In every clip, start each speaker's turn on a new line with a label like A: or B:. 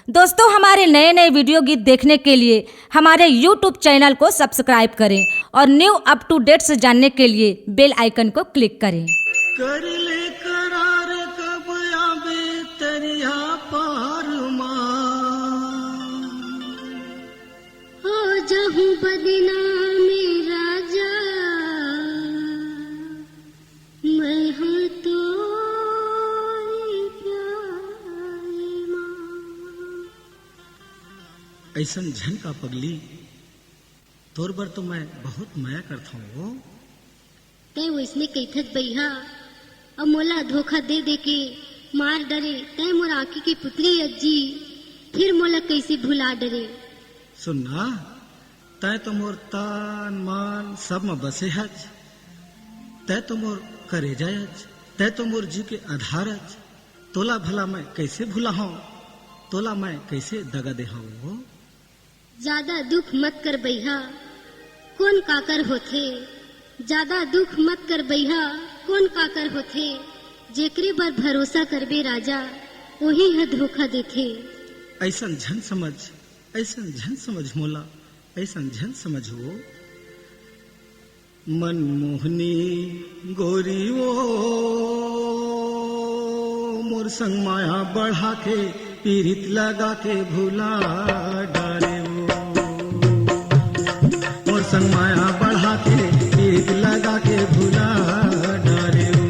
A: दोस्तों, हमारे नए नए वीडियो गीत देखने के लिए हमारे YouTube चैनल को सब्सक्राइब करें और न्यू अप टू डेट्स जानने के लिए बेल आइकन को क्लिक करें।
B: कर ले करार कब आवे तरिया पार
C: हो जहूं बदनाम राजा मैं हूँ तो
B: ऐसन झन का पगली तोर बर तो मैं बहुत माया करता हूँ।
C: तय वैसने कैथत बैहा अब मोला धोखा दे दे के मार डरे तय मोर आँखी की पुतली अज्जी फिर मोला कैसे भुला डरे।
B: सुनना तय तो मोर तान मान सब में बसे हज, तय तो मोर करे जायज, तय तो मोर जी के आधारज। तोला भला मैं कैसे भूला हूँ, तोला मैं कैसे दगा दे हूँ।
C: ज्यादा दुख मत कर बैहा कौन काकर होथे, ज्यादा दुख मत कर बैहा कौन काकर होथे। जेकरे पर भरोसा करबे राजा वही है धोखा देथे।
B: ऐसन झन समझ, ऐसन झन समझ मोला, ऐसन झन समझ हो। मनमोहनी गोरी वो मोर संग माया बढ़ा के पीरित लगा के भुला डाले वो, मोर संग माया बढ़ा के पीरित लगा के भुला डाले वो।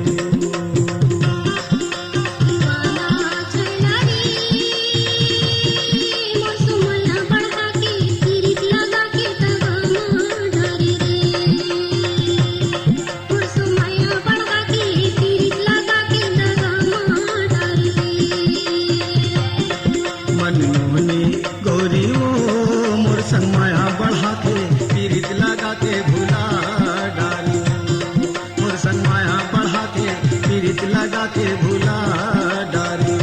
B: मनमोहनी गौरी वो मोर संग माया बढ़ा के पीरित लगा के भुला डाली, मोर संग माया बढ़ा के पीरित लगा के भुला डाली।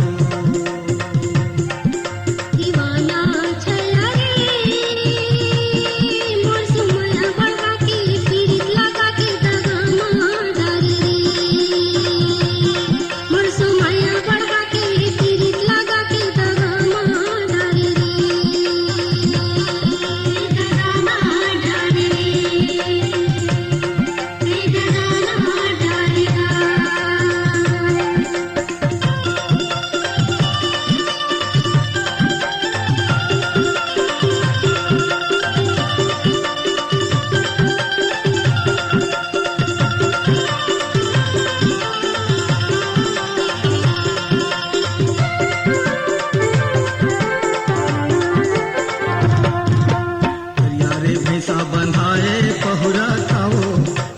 B: बंधाए पहुरा खाओ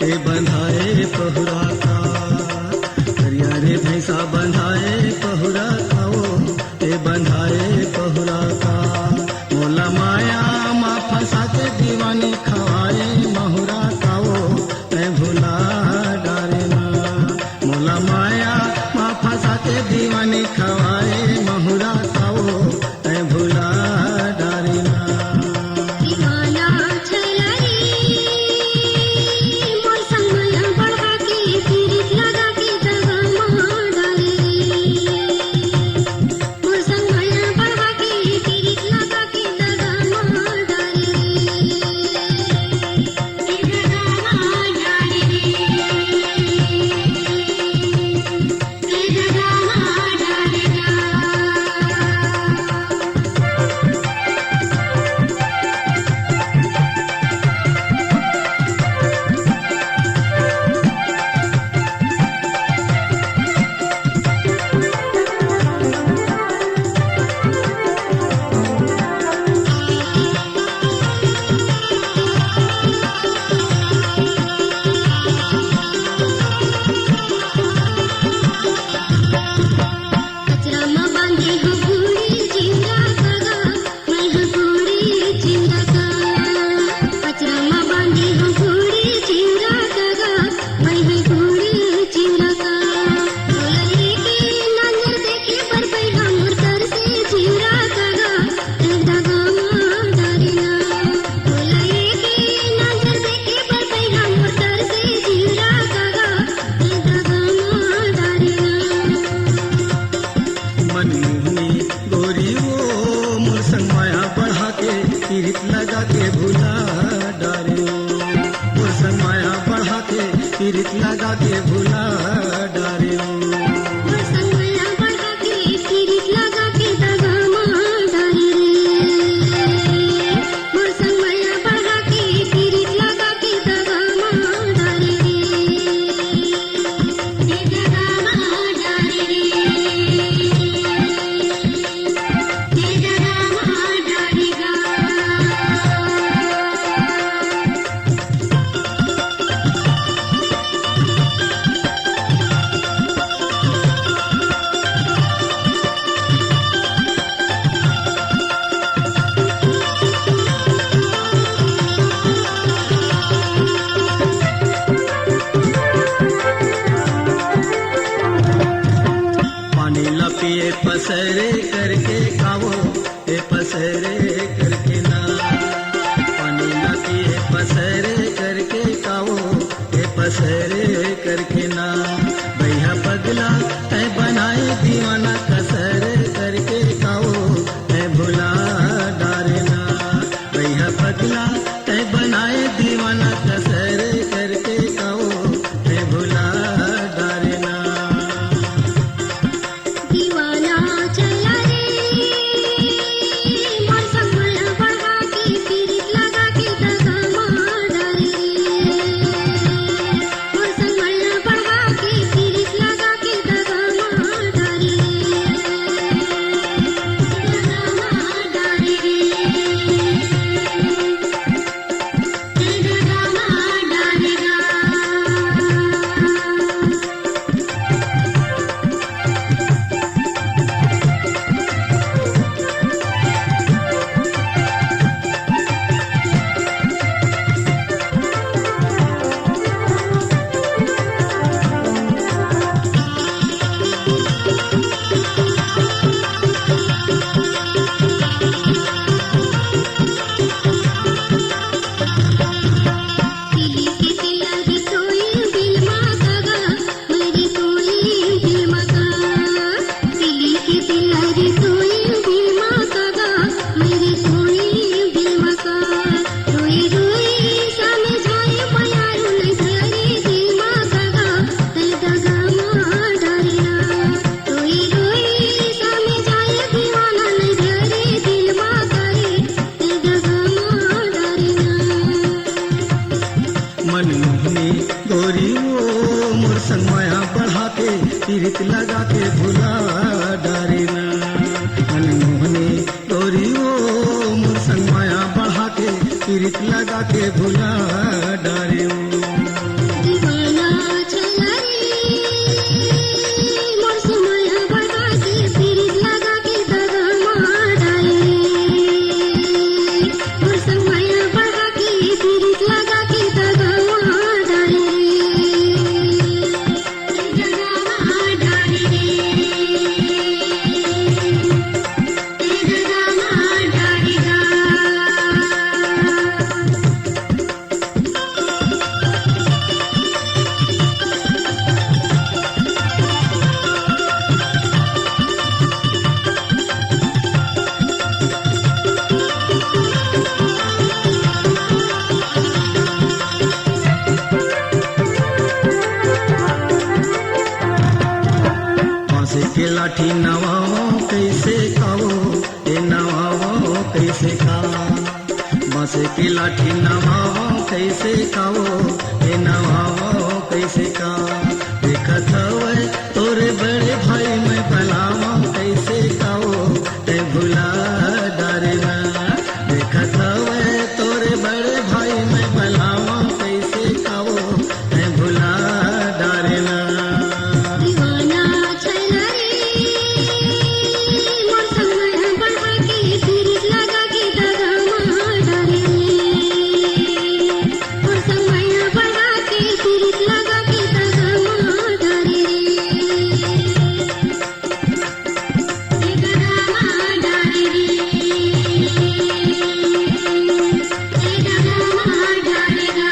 B: ए बंधाए पहुरा खा, करिया रे भैंसा बंधाए पहुरा खाओ ए बंधाए पहुरा खा। मोला माया मा फंसा के दीवानी खवाए महुरा खाओ ए भुला डारे ना, मोला माया मा फंसा के दीवानी खवाए महुरा खाओ ए भुला डारे ना।
C: मोर संग माया बढ़ा
B: पीरित लगा के भुला डारियो मोर संग माया बढ़ा के पीरित लगा के भुला डारियो
C: मोर संग माया बढ़ा के पीरित लगा के दगा मार डारे रे मोर संग माया बढ़ा के पीरित लगा के दगा मार डारे रे दगा मार डारे रे दगा मार डारेगा
B: पानी लपिए पसरे करके खाओ ए पसरे करके ना पानी लपिए पसरे करके खाओ ए पसरे करके ना भैया पगला तय बनाए दीवाना कसर करके खाओ तय भुला डारे ना भैया पगला तय बनाए दीवाना कसर करके खाओ तय भुला डारे ना
C: दीवाना चला रे मोर संग माया बढ़ा के पीरित लगा के दगा मार डारे मोर संग माया बढ़ा के पीरित लगा के दगा मार डारे दगा मार डारे दगा मार डारेगा तिली की तिलहरी सोई दिल मागा मेरी सोई दिल मागा तिली की तिलहरी सोई दिल मागा मेरी सोई दिल मागा रोई रोई समझाए प्यार नहीं धरे दिल मागा तय दगा मार डारिया रोई रोई समझाए दीवाना नहीं धरे दिल मागा रे तय दगा मार डारिया
B: मनमोहनी गोरी वो मोर संग माया बढ़ा के पीरित लगा के भुला डारे ना मनमोहनी गोरी वो मोर संग माया बढ़ा के पीरित लगा के भुला डारे
C: दीवाना चला रे मोर संग माया बढ़ा के पीरित लगा के दगा मार डारे मोर संग माया बढ़ा के पीरित लगा के दगा मार डारे दगा मार डारे दगा मार डारेगा
B: बांसे के लाठी नवाओ कैसे खाओ ए नवाओ कैसे खा बांसे के लाठी नवाओ कैसे खाओ ए नवाओ कैसे खा देखत हवे तोरे बड़े भाई मैं बलावा कैसे खाओ ते भुला डारे ना देखत हवे तोरे बड़े भाई मैं बलावा कैसे खाओ ते भुला डारे ना
C: दीवाना चला रे मोर संग माया बढ़ा के पीरित लगा के दगा मार डारे मोर संग माया बढ़ा के पीरित लगा के दगा मार डारे दगा मार डारे दगा मार डारेगा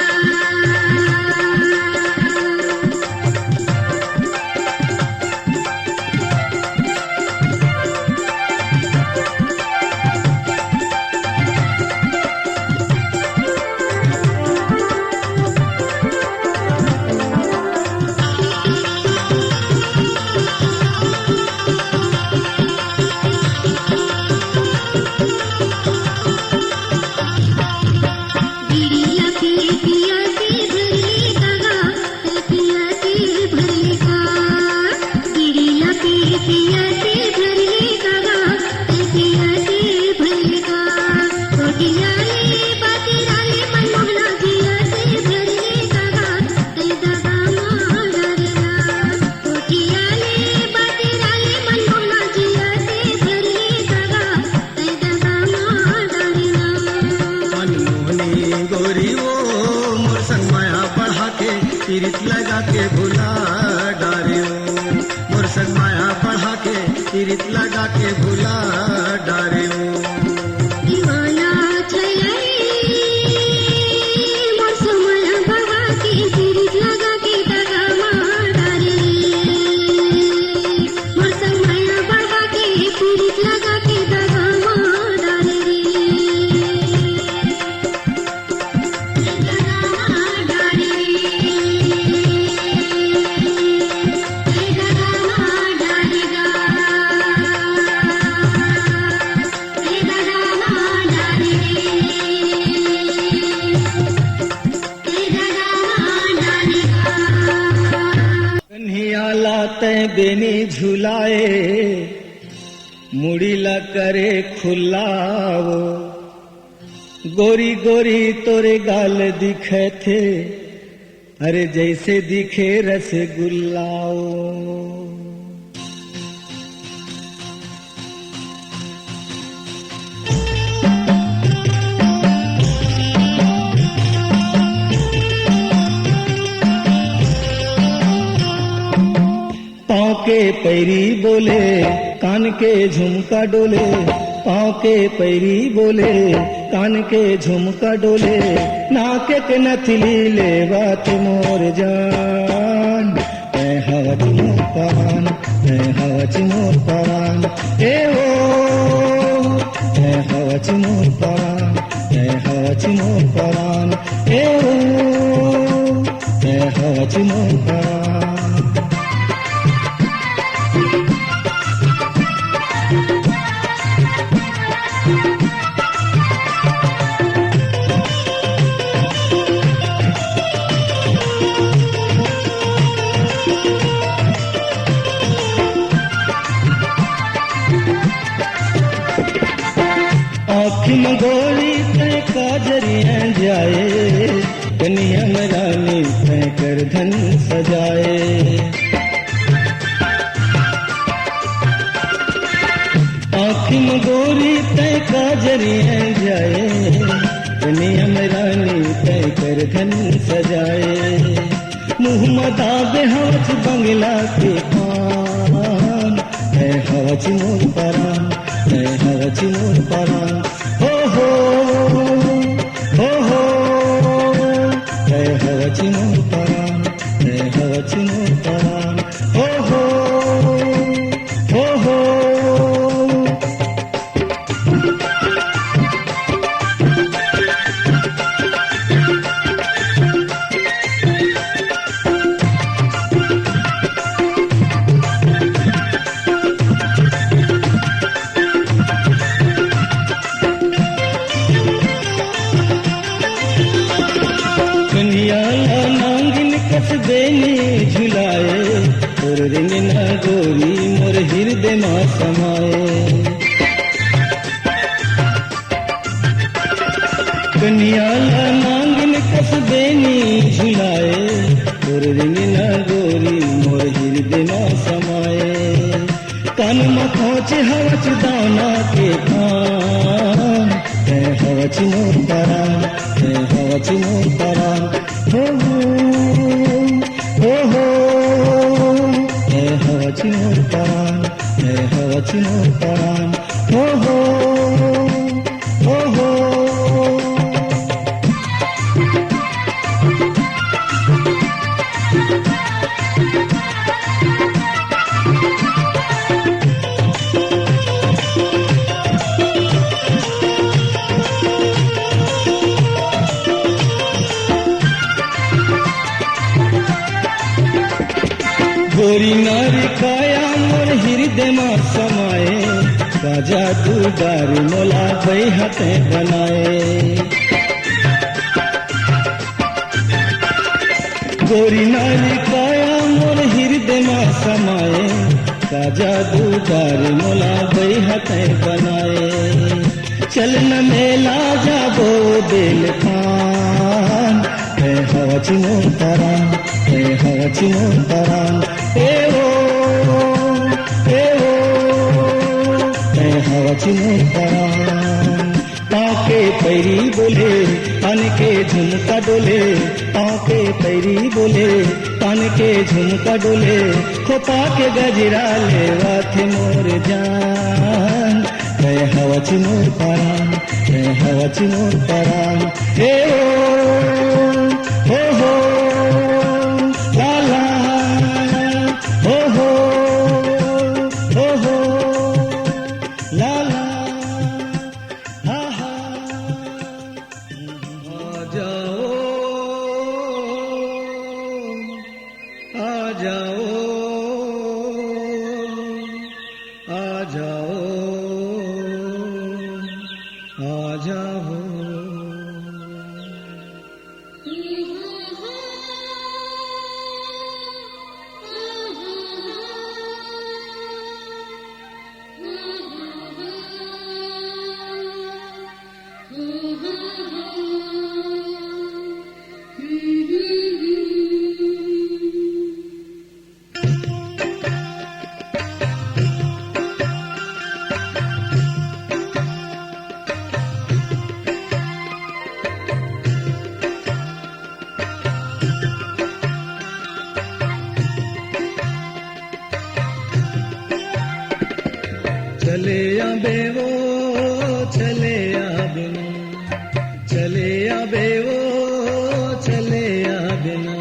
B: बेनी झुलाए मुड़ीला करे खुलाओ गोरी गोरी तोरे गाल दिखे थे अरे जैसे दिखे रसगुल्लाओ। पाँव के पैरी बोले कान के झुमका डोले, पाँव के पैरी बोले कान के झुमका डोले, नाक के नथली ले बात मोर जान, ऐ हवच मोर परान, ऐ हवच मोर परान, ए ओ ऐ हवच मोर परान, ऐ हवच मोर परान, ए ओ ऐ हवच मोर परान। आँखिन गोरी ते काजरियाँ जाए, कनिया रानी तय कर धन सजाए। आँखिन गोरी तय काजरियाँ जाए, कनिया रानी तय कर धन सजाए। मुँह मदाब हवच बंगला के पान, है हवच मोर परान, है हवच मोर परान, हो हो है हवच मोर परान, है हवच मोर परान, हो हो नांगिन कस बेनी झुलाए और रिंगना गोरी मोर हृदय मां समाए। कनियाला नांगिन कस बेनी झुलाए और रिंगना गोरी मोर हृदय मां समाए। कान में पहुँचे हवच दाना के कान, है हवच मोर परान, है हवच मोर परान, हो है हवच मोर परान, है हवच मोर परान, हो गोरी नारी काया मोर हृदय मां समाए, राजा दूदार मोला बई हाथे बनाए। गोरी नारी काया मोर हृदय मां समाए, राजा दूदार मोला बई हाथे बनाए। चल न मेला जाबो दिल खान, है हवच मोर परान, है हवच मोर परान, ए ओ है हवच मोर परान। पाँव के पैरी बोले कान के झुमका डोले, पाँव के पैरी बोले कान के झुमका डोले, खोपा के गजरा लेवा थे मोर जान, है हवच मोर परान, है हवच मोर परान, ए ओ हो ला ला, हो ला ला, हा हा। आ जाओ आ जाओ आ जाओ आ जाओ। आबे वो चले आबे ना, चले आबे वो चले आबे ना।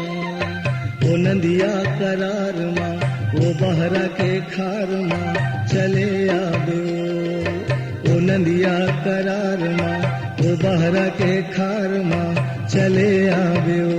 B: ओ नदिया करार माँ वो बहरा के खार माँ चले आबे वो। ओ नदिया करार माँ वो बहरा के खार माँ चले आबे वो।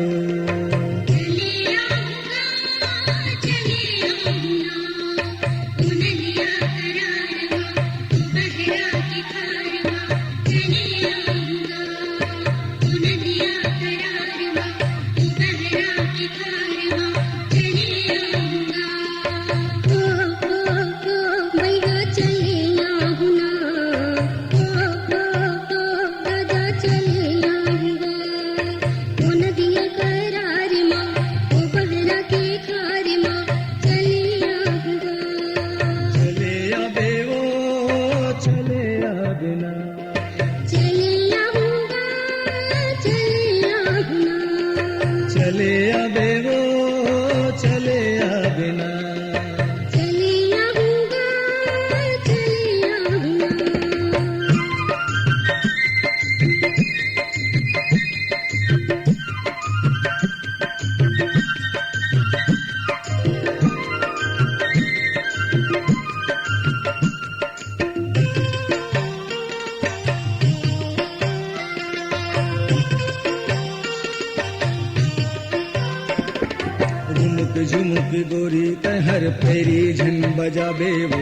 B: चले आबे वो चले आबे ना,
C: चले आऊंगा चले आऊंगा।
B: झुमुक झुमुक गोरी तहर फेरी झन बजाबे वो,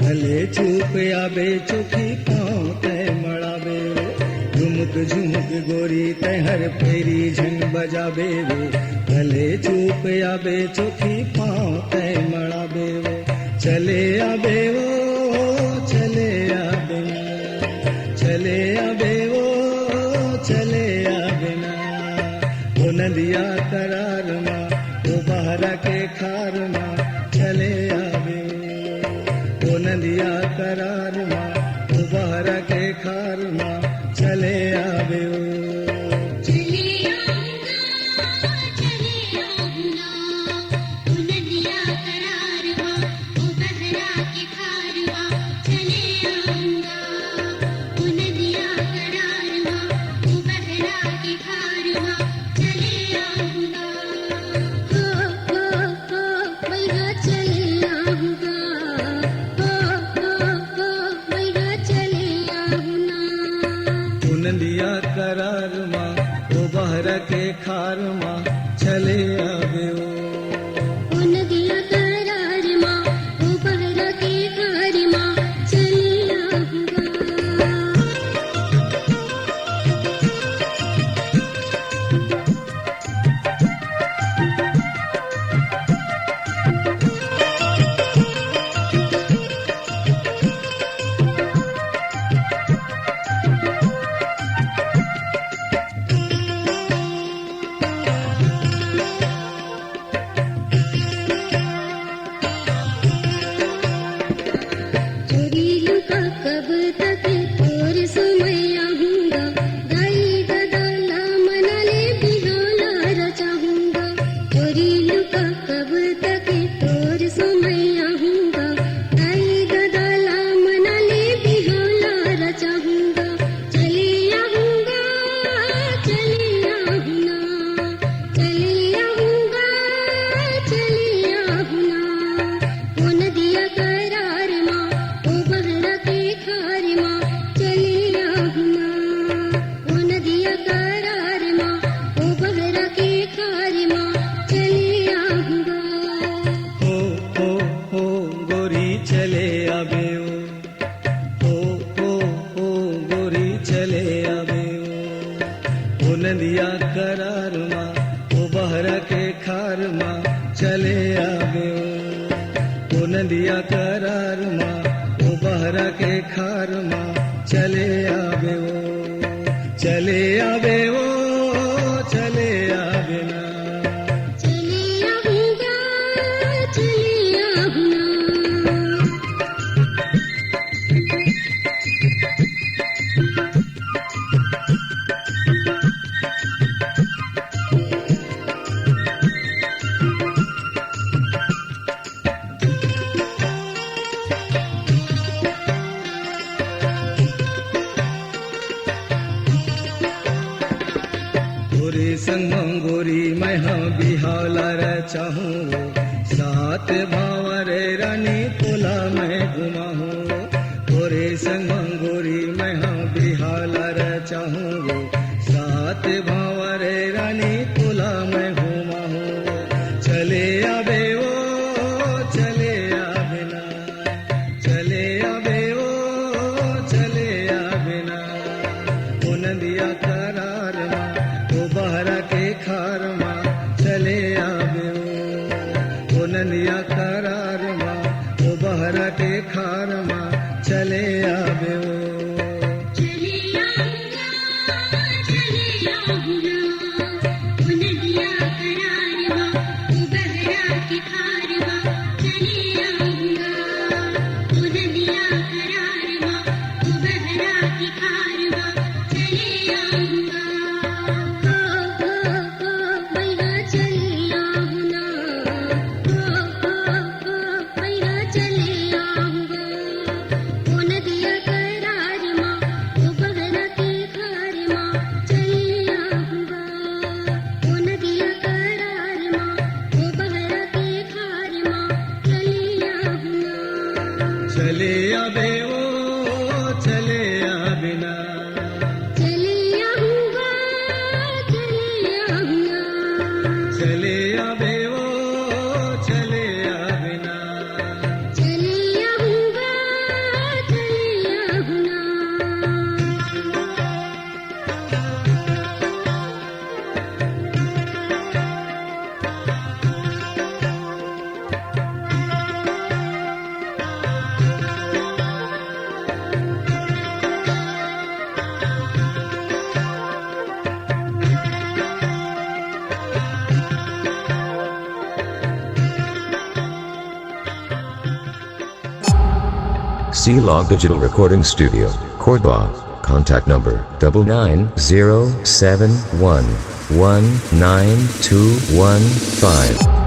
B: भले चूप आबे चोखी पाँव तय मड़ाबे वो। झुमुक झुमुक गोरी तहर फेरी झन बजाबे वो, भले चूप आबे चोखी पाँव तय मड़ाबे वो। चले आबे वो चले आबे ना, चले आबे वो चले आबे ना। वो नदिया करार माँ वो बहरा के खार माँ चले आबे वो। नदिया करार माँ वो बहरा के खार माँ चले आबे वो। नदिया करार माँ वो बहरा के खार माँ चले आबे वो।
C: नदिया करार माँ वो बहरा के खार माँ चले आऊंगा। कब तक और समय आऊंगा, दाई दादा मना ले बिहाना रचाऊंगा। चोरी लुका कब तक और समय आऊंगा, दाई दादा मना ले बिहाना रचाऊंगा। चले आऊंगा चले आऊंगा, चले आऊंगा चले आऊंगा। वो नदिया करार माँ वो बहरा के खार माँ चले आऊंगा। वो नदिया करार माँ वो बहरा के खार माँ चले आऊंगा।
B: हो गोरी चले आबे वो, हो गोरी चले आबे वो। नदिया करार माँ वो बहरा के खार माँ चले आबे वो। नदिया करार माँ वो बहरा के खार माँ चले आबे वो। चले आबे वो चले आबे ना,
C: चले आऊंगा चले आऊंगा।
B: संग गोरी मैं हाँ बिहाला रे चाहूँ सात भावरे रानी तोला मैं घुमा हूँ तोरे संग गोरी मैं हाँ बिहाला रे चाहूँ सात भावरे रानी तोला मैं घुमा हूँ चले आबे ओ चले आबे ना चले आबे ओ चले आबे ना ओ नदिया करार मा ओ बहरा के खार मा चले आबे ओ नदिया करार मा ओ बहरा के खार मा चले आबे ओ चले आबे ओ चले आबे ना
C: चले आऊंगा चले आऊंगा
B: चले आबे ओ चले आबे ना
C: चले आऊंगा चले आऊंगा
D: C-Log Digital Recording Studio, Cordoba. Contact number 99071192115.